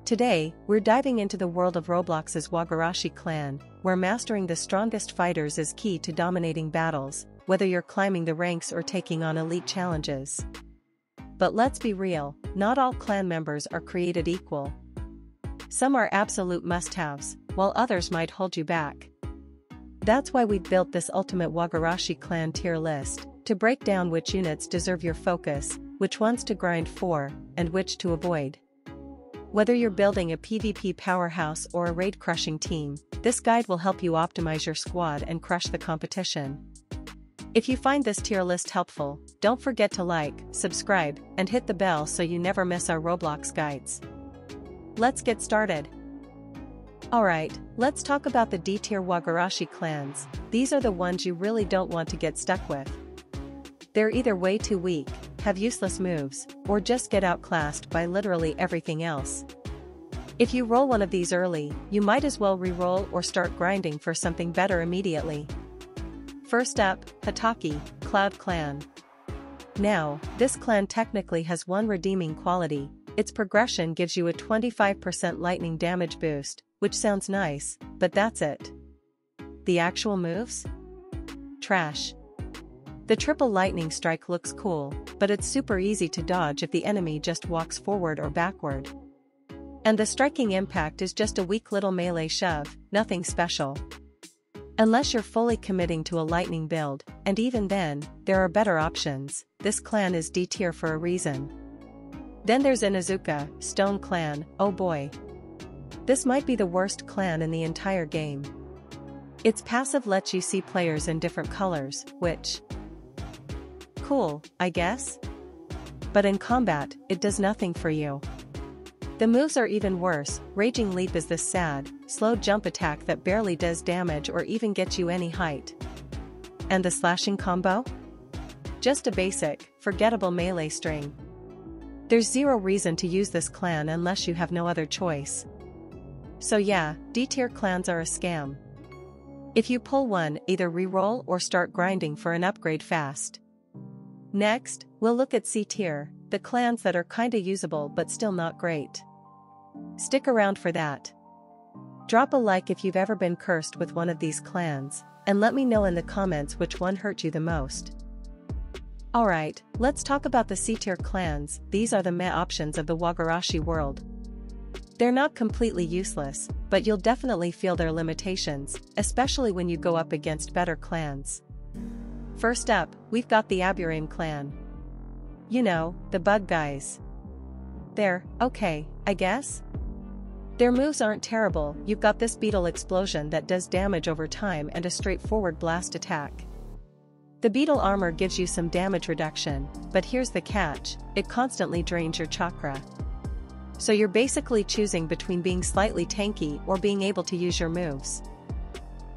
Today, we're diving into the world of Roblox's Wagarashi clan, where mastering the strongest fighters is key to dominating battles, whether you're climbing the ranks or taking on elite challenges. But let's be real, not all clan members are created equal. Some are absolute must-haves, while others might hold you back. That's why we've built this ultimate Wagarashi clan tier list, to break down which units deserve your focus, which ones to grind for, and which to avoid. Whether you're building a PvP powerhouse or a raid-crushing team, this guide will help you optimize your squad and crush the competition. If you find this tier list helpful, don't forget to like, subscribe, and hit the bell so you never miss our Roblox guides. Let's get started. Alright, let's talk about the D-tier Wagarashi clans. These are the ones you really don't want to get stuck with. They're either way too weak, have useless moves, or just get outclassed by literally everything else. If you roll one of these early, you might as well re-roll or start grinding for something better immediately. First up, Hitaki, Cloud Clan. Now, this clan technically has one redeeming quality: its progression gives you a 25% lightning damage boost, which sounds nice, but that's it. The actual moves? Trash. The triple lightning strike looks cool, but it's super easy to dodge if the enemy just walks forward or backward. And the striking impact is just a weak little melee shove, nothing special. Unless you're fully committing to a lightning build, and even then, there are better options. This clan is D tier for a reason. Then there's Inuzuka, Stone Clan. Oh boy. This might be the worst clan in the entire game. Its passive lets you see players in different colors, which... cool, I guess? But in combat, it does nothing for you. The moves are even worse. Raging Leap is this sad, slow jump attack that barely does damage or even gets you any height. And the slashing combo? Just a basic, forgettable melee string. There's zero reason to use this clan unless you have no other choice. So yeah, D-tier clans are a scam. If you pull one, either re-roll or start grinding for an upgrade fast. Next, we'll look at C tier, the clans that are kinda usable but still not great. Stick around for that. Drop a like if you've ever been cursed with one of these clans, and let me know in the comments which one hurt you the most. Alright, let's talk about the C tier clans. These are the meh options of the Wagarashi world. They're not completely useless, but you'll definitely feel their limitations, especially when you go up against better clans. First up, we've got the Btier clan. You know, the bug guys. They're okay, I guess? Their moves aren't terrible. You've got this beetle explosion that does damage over time and a straightforward blast attack. The beetle armor gives you some damage reduction, but here's the catch: it constantly drains your chakra. So you're basically choosing between being slightly tanky or being able to use your moves.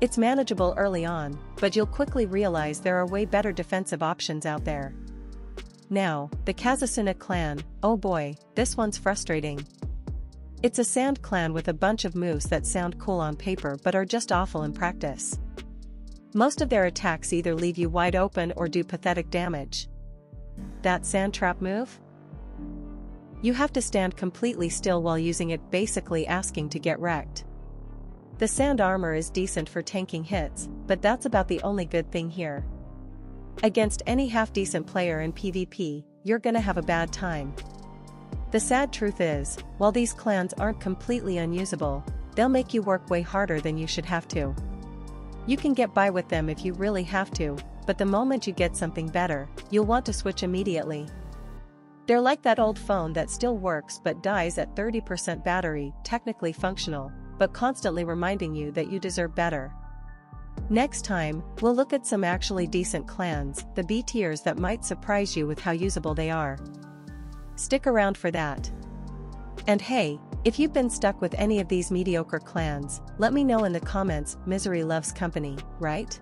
It's manageable early on, but you'll quickly realize there are way better defensive options out there. Now, the Kazusuna clan. Oh boy, this one's frustrating. It's a sand clan with a bunch of moves that sound cool on paper but are just awful in practice. Most of their attacks either leave you wide open or do pathetic damage. That sand trap move? You have to stand completely still while using it, basically asking to get wrecked. The sand armor is decent for tanking hits, but that's about the only good thing here. Against any half-decent player in PvP, you're gonna have a bad time. The sad truth is, while these clans aren't completely unusable, they'll make you work way harder than you should have to. You can get by with them if you really have to, but the moment you get something better, you'll want to switch immediately. They're like that old phone that still works but dies at 30% battery, technically functional, but constantly reminding you that you deserve better. Next time, we'll look at some actually decent clans, the B tiers that might surprise you with how usable they are. Stick around for that. And hey, if you've been stuck with any of these mediocre clans, let me know in the comments. Misery loves company, right?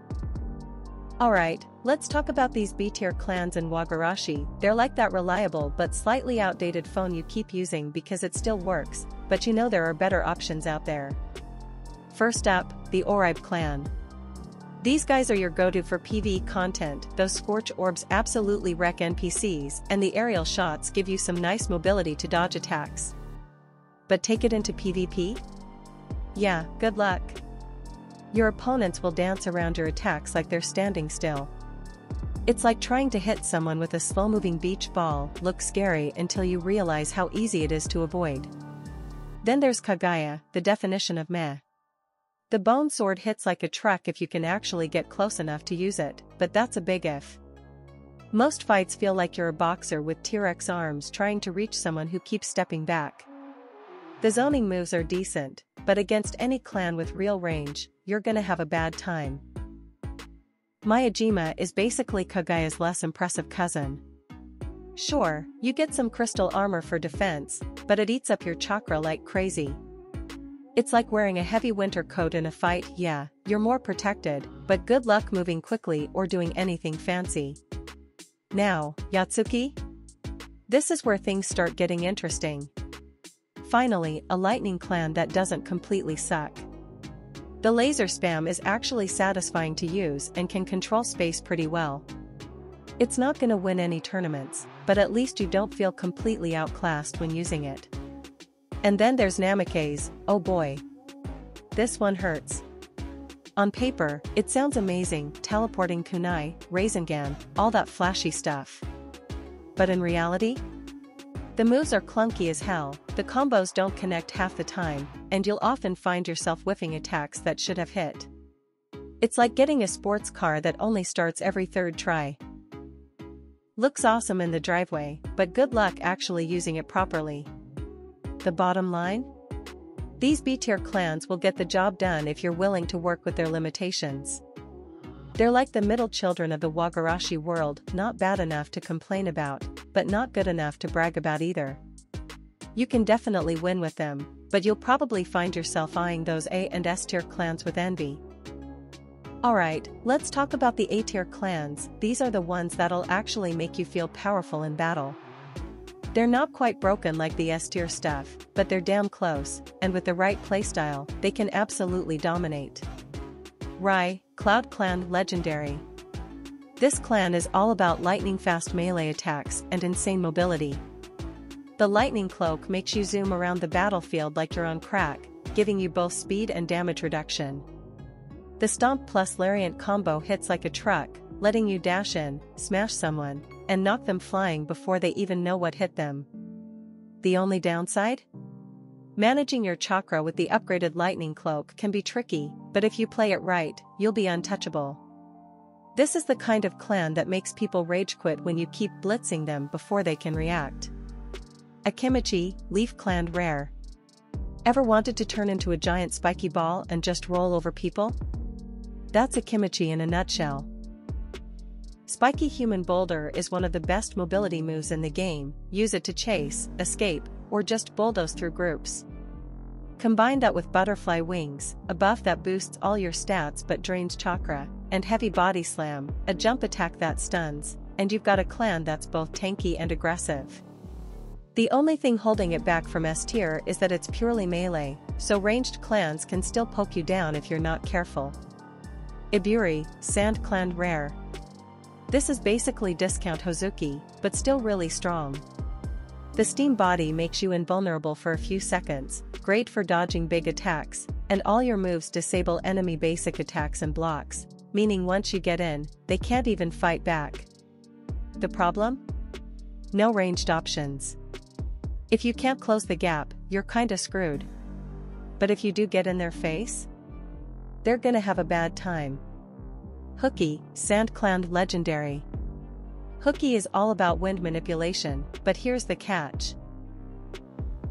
Alright, let's talk about these B-tier clans in Wagarashi. They're like that reliable but slightly outdated phone you keep using because it still works, but you know there are better options out there. First up, the Btier clan. These guys are your go-to for PvE content. Those scorch orbs absolutely wreck NPCs, and the aerial shots give you some nice mobility to dodge attacks. But take it into PvP? Yeah, good luck. Your opponents will dance around your attacks like they're standing still. It's like trying to hit someone with a slow-moving beach ball. Looks scary until you realize how easy it is to avoid. Then there's Kaguya, the definition of meh. The bone sword hits like a truck if you can actually get close enough to use it, but that's a big if. Most fights feel like you're a boxer with T-Rex arms trying to reach someone who keeps stepping back. The zoning moves are decent, but against any clan with real range, you're gonna have a bad time. Miyajima is basically Kaguya's less impressive cousin. Sure, you get some crystal armor for defense, but it eats up your chakra like crazy. It's like wearing a heavy winter coat in a fight. Yeah, you're more protected, but good luck moving quickly or doing anything fancy. Now, Yatsuki? This is where things start getting interesting. Finally, a lightning clan that doesn't completely suck. The laser spam is actually satisfying to use and can control space pretty well. It's not gonna win any tournaments, but at least you don't feel completely outclassed when using it. And then there's Namikaze. Oh boy. This one hurts. On paper, it sounds amazing, teleporting kunai, Rasengan, all that flashy stuff. But in reality? The moves are clunky as hell, the combos don't connect half the time, and you'll often find yourself whiffing attacks that should have hit. It's like getting a sports car that only starts every third try. Looks awesome in the driveway, but good luck actually using it properly. The bottom line? These Btier clans will get the job done if you're willing to work with their limitations. They're like the middle children of the Wagarashi world, not bad enough to complain about, but not good enough to brag about either. You can definitely win with them, but you'll probably find yourself eyeing those A and S tier clans with envy. Alright, let's talk about the A tier clans. These are the ones that'll actually make you feel powerful in battle. They're not quite broken like the S tier stuff, but they're damn close, and with the right playstyle, they can absolutely dominate. Rai, Cloud Clan Legendary. This clan is all about lightning-fast melee attacks and insane mobility. The lightning cloak makes you zoom around the battlefield like you're on crack, giving you both speed and damage reduction. The Stomp plus Lariat combo hits like a truck, letting you dash in, smash someone, and knock them flying before they even know what hit them. The only downside? Managing your chakra with the upgraded lightning cloak can be tricky, but if you play it right, you'll be untouchable. This is the kind of clan that makes people rage quit when you keep blitzing them before they can react. Akimichi, Leaf Clan Rare. Ever wanted to turn into a giant spiky ball and just roll over people? That's Akimichi in a nutshell. Spiky Human Boulder is one of the best mobility moves in the game. Use it to chase, escape, or just bulldoze through groups. Combine that with Butterfly Wings, a buff that boosts all your stats but drains chakra, and Heavy Body Slam, a jump attack that stuns, and you've got a clan that's both tanky and aggressive. The only thing holding it back from S tier is that it's purely melee, so ranged clans can still poke you down if you're not careful. Iburi, Sand Clan Rare. This is basically discount Hozuki, but still really strong. The steam body makes you invulnerable for a few seconds, great for dodging big attacks, and all your moves disable enemy basic attacks and blocks, meaning once you get in, they can't even fight back. The problem? No ranged options. If you can't close the gap, you're kinda screwed. But if you do get in their face, they're gonna have a bad time. Hooky, Sand Clan Legendary. Hooky is all about wind manipulation, but here's the catch.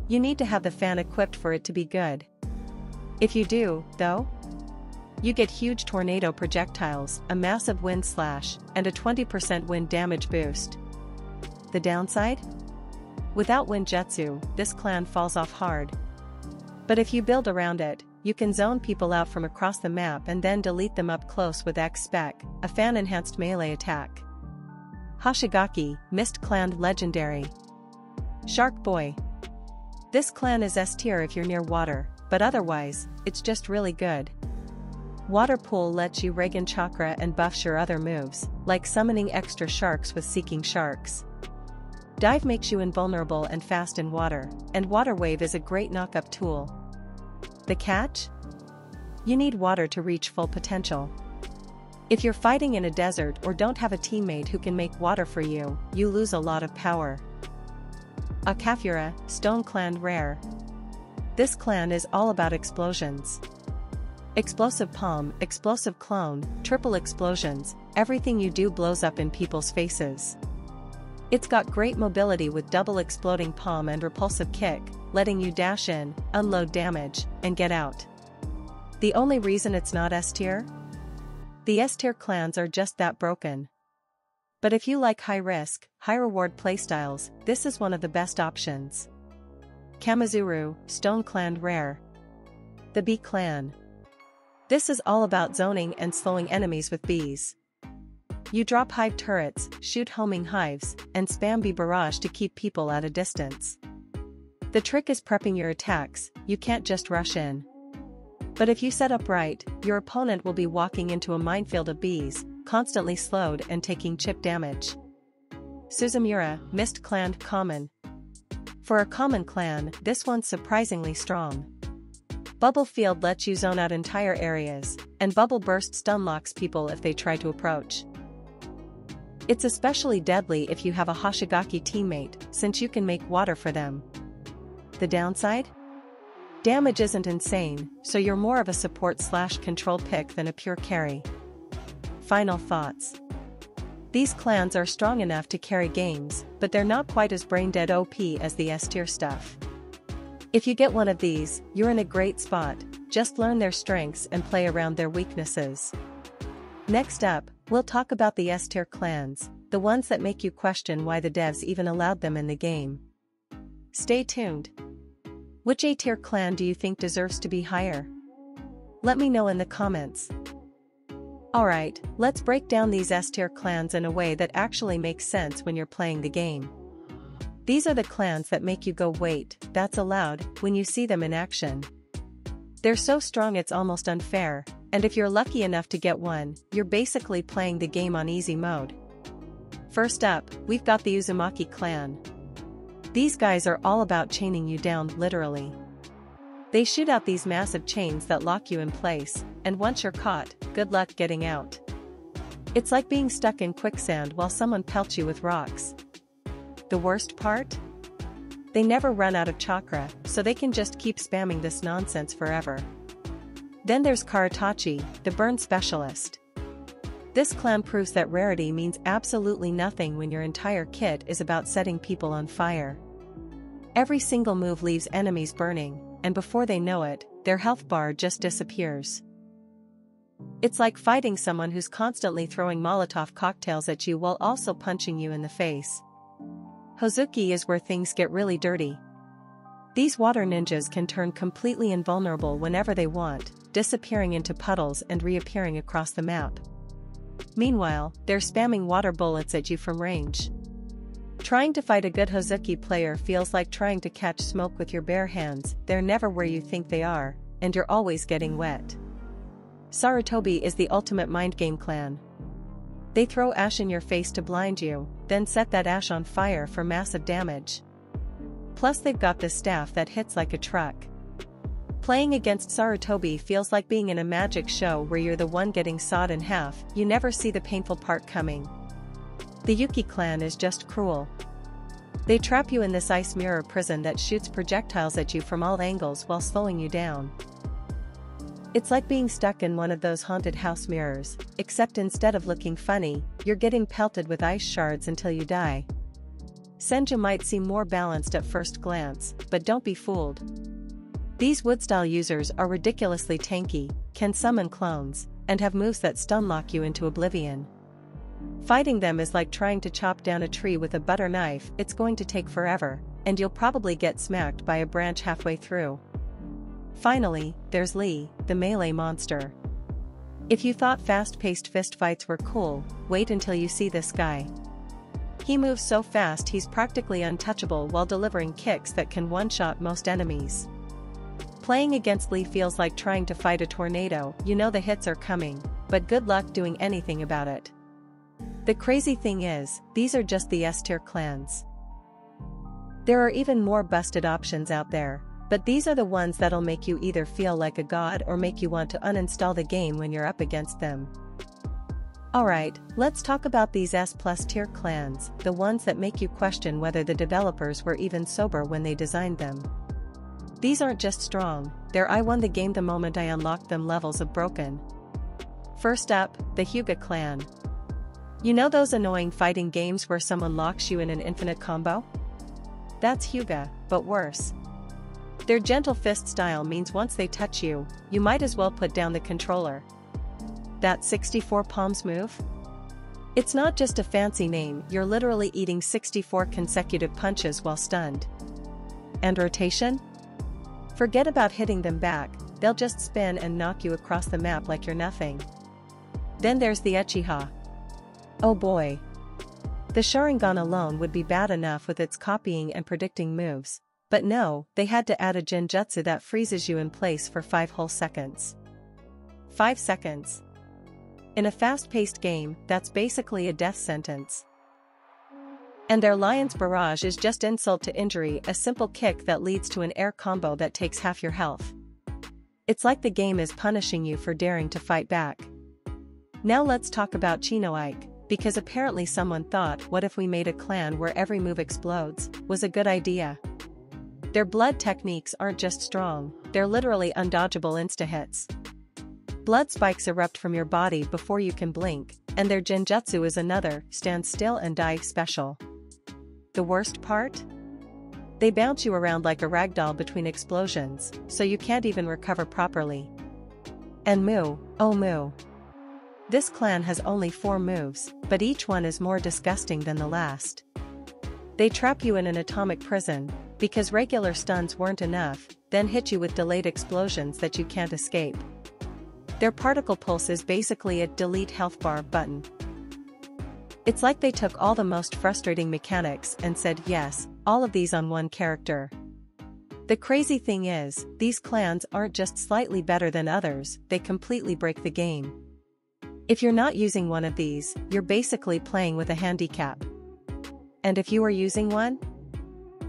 You need to have the fan equipped for it to be good. If you do, though, you get huge tornado projectiles, a massive wind slash, and a 20% wind damage boost. The downside? Without wind jutsu, this clan falls off hard. But if you build around it, you can zone people out from across the map and then delete them up close with X-Spec, a fan-enhanced melee attack. Hoshigaki, Mist Clan Legendary. Shark Boy. This clan is S tier if you're near water, but otherwise, it's just really good. Water Pool lets you regen chakra and buffs your other moves, like summoning extra sharks with Seeking Sharks. Dive makes you invulnerable and fast in water, and Water Wave is a great knock-up tool. The catch? You need water to reach full potential. If you're fighting in a desert or don't have a teammate who can make water for you, you lose a lot of power. Akafura, Stone Clan Rare. This clan is all about explosions. Explosive palm, explosive clone, triple explosions, everything you do blows up in people's faces. It's got great mobility with double exploding palm and repulsive kick, letting you dash in, unload damage, and get out. The only reason it's not S-tier? The S-tier clans are just that broken. But if you like high-risk, high-reward playstyles, this is one of the best options. Kamizuru, Stone Clan Rare. The Bee Clan. This is all about zoning and slowing enemies with bees. You drop hive turrets, shoot homing hives, and spam bee barrage to keep people at a distance. The trick is prepping your attacks, you can't just rush in. But if you set up right, your opponent will be walking into a minefield of bees, constantly slowed and taking chip damage. Suzumura, Mist Clan Common. For a common clan, this one's surprisingly strong. Bubble Field lets you zone out entire areas, and Bubble Burst stunlocks people if they try to approach. It's especially deadly if you have a Hoshigaki teammate, since you can make water for them. The downside? Damage isn't insane, so you're more of a support/control pick than a pure carry. Final thoughts. These clans are strong enough to carry games, but they're not quite as brain-dead OP as the S-tier stuff. If you get one of these, you're in a great spot, just learn their strengths and play around their weaknesses. Next up, we'll talk about the S-tier clans, the ones that make you question why the devs even allowed them in the game. Stay tuned. Which A-tier clan do you think deserves to be higher? Let me know in the comments. Alright, let's break down these S-tier clans in a way that actually makes sense when you're playing the game. These are the clans that make you go wait, that's allowed, when you see them in action. They're so strong it's almost unfair, and if you're lucky enough to get one, you're basically playing the game on easy mode. First up, we've got the Uzumaki clan. These guys are all about chaining you down, literally. They shoot out these massive chains that lock you in place, and once you're caught, good luck getting out. It's like being stuck in quicksand while someone pelts you with rocks. The worst part? They never run out of chakra, so they can just keep spamming this nonsense forever. Then there's Karatachi, the burn specialist. This clan proves that rarity means absolutely nothing when your entire kit is about setting people on fire. Every single move leaves enemies burning, and before they know it, their health bar just disappears. It's like fighting someone who's constantly throwing Molotov cocktails at you while also punching you in the face. Hozuki is where things get really dirty. These water ninjas can turn completely invulnerable whenever they want, disappearing into puddles and reappearing across the map. Meanwhile, they're spamming water bullets at you from range. Trying to fight a good Hozuki player feels like trying to catch smoke with your bare hands, they're never where you think they are, and you're always getting wet. Saratobi is the ultimate mind game clan. They throw ash in your face to blind you, then set that ash on fire for massive damage. Plus they've got this staff that hits like a truck. Playing against Saratobi feels like being in a magic show where you're the one getting sawed in half, you never see the painful part coming. The Yuki clan is just cruel. They trap you in this ice mirror prison that shoots projectiles at you from all angles while slowing you down. It's like being stuck in one of those haunted house mirrors, except instead of looking funny, you're getting pelted with ice shards until you die. Senju might seem more balanced at first glance, but don't be fooled. These wood-style users are ridiculously tanky, can summon clones, and have moves that stunlock you into oblivion. Fighting them is like trying to chop down a tree with a butter knife, it's going to take forever, and you'll probably get smacked by a branch halfway through. Finally, there's Lee, the melee monster. If you thought fast-paced fistfights were cool, wait until you see this guy. He moves so fast he's practically untouchable while delivering kicks that can one-shot most enemies. Playing against Lee feels like trying to fight a tornado, you know the hits are coming, but good luck doing anything about it. The crazy thing is, these are just the S-tier clans. There are even more busted options out there, but these are the ones that'll make you either feel like a god or make you want to uninstall the game when you're up against them. Alright, let's talk about these S+tier clans, the ones that make you question whether the developers were even sober when they designed them. These aren't just strong, they're I won the game the moment I unlocked them levels of broken. First up, the Dtier Clan. You know those annoying fighting games where someone locks you in an infinite combo? That's Dtier, but worse. Their gentle fist style means once they touch you, you might as well put down the controller. That 64 palms move? It's not just a fancy name, you're literally eating 64 consecutive punches while stunned. And rotation? Forget about hitting them back, they'll just spin and knock you across the map like you're nothing. Then there's the Uchiha. Oh boy. The Sharingan alone would be bad enough with its copying and predicting moves, but no, they had to add a genjutsu that freezes you in place for 5 whole seconds. 5 seconds. In a fast-paced game, that's basically a death sentence. And their Lion's Barrage is just insult to injury, a simple kick that leads to an air combo that takes half your health. It's like the game is punishing you for daring to fight back. Now let's talk about Chinoike, because apparently someone thought what if we made a clan where every move explodes, was a good idea. Their blood techniques aren't just strong, they're literally undodgeable insta-hits. Blood spikes erupt from your body before you can blink, and their genjutsu is another, stand still and die special. The worst part? They bounce you around like a ragdoll between explosions, so you can't even recover properly. And moo, oh moo. This clan has only 4 moves, but each one is more disgusting than the last. They trap you in an atomic prison, because regular stuns weren't enough, then hit you with delayed explosions that you can't escape. Their particle pulse is basically a delete health bar button. It's like they took all the most frustrating mechanics and said yes, all of these on one character. The crazy thing is, these clans aren't just slightly better than others, they completely break the game. If you're not using one of these, you're basically playing with a handicap. And if you are using one?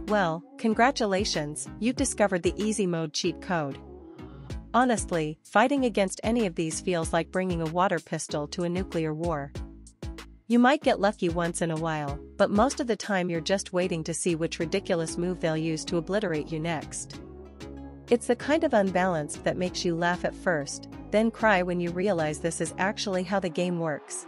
Well, congratulations, you've discovered the easy mode cheat code. Honestly, fighting against any of these feels like bringing a water pistol to a nuclear war. You might get lucky once in a while, but most of the time you're just waiting to see which ridiculous move they'll use to obliterate you next. It's the kind of unbalanced that makes you laugh at first, then cry when you realize this is actually how the game works.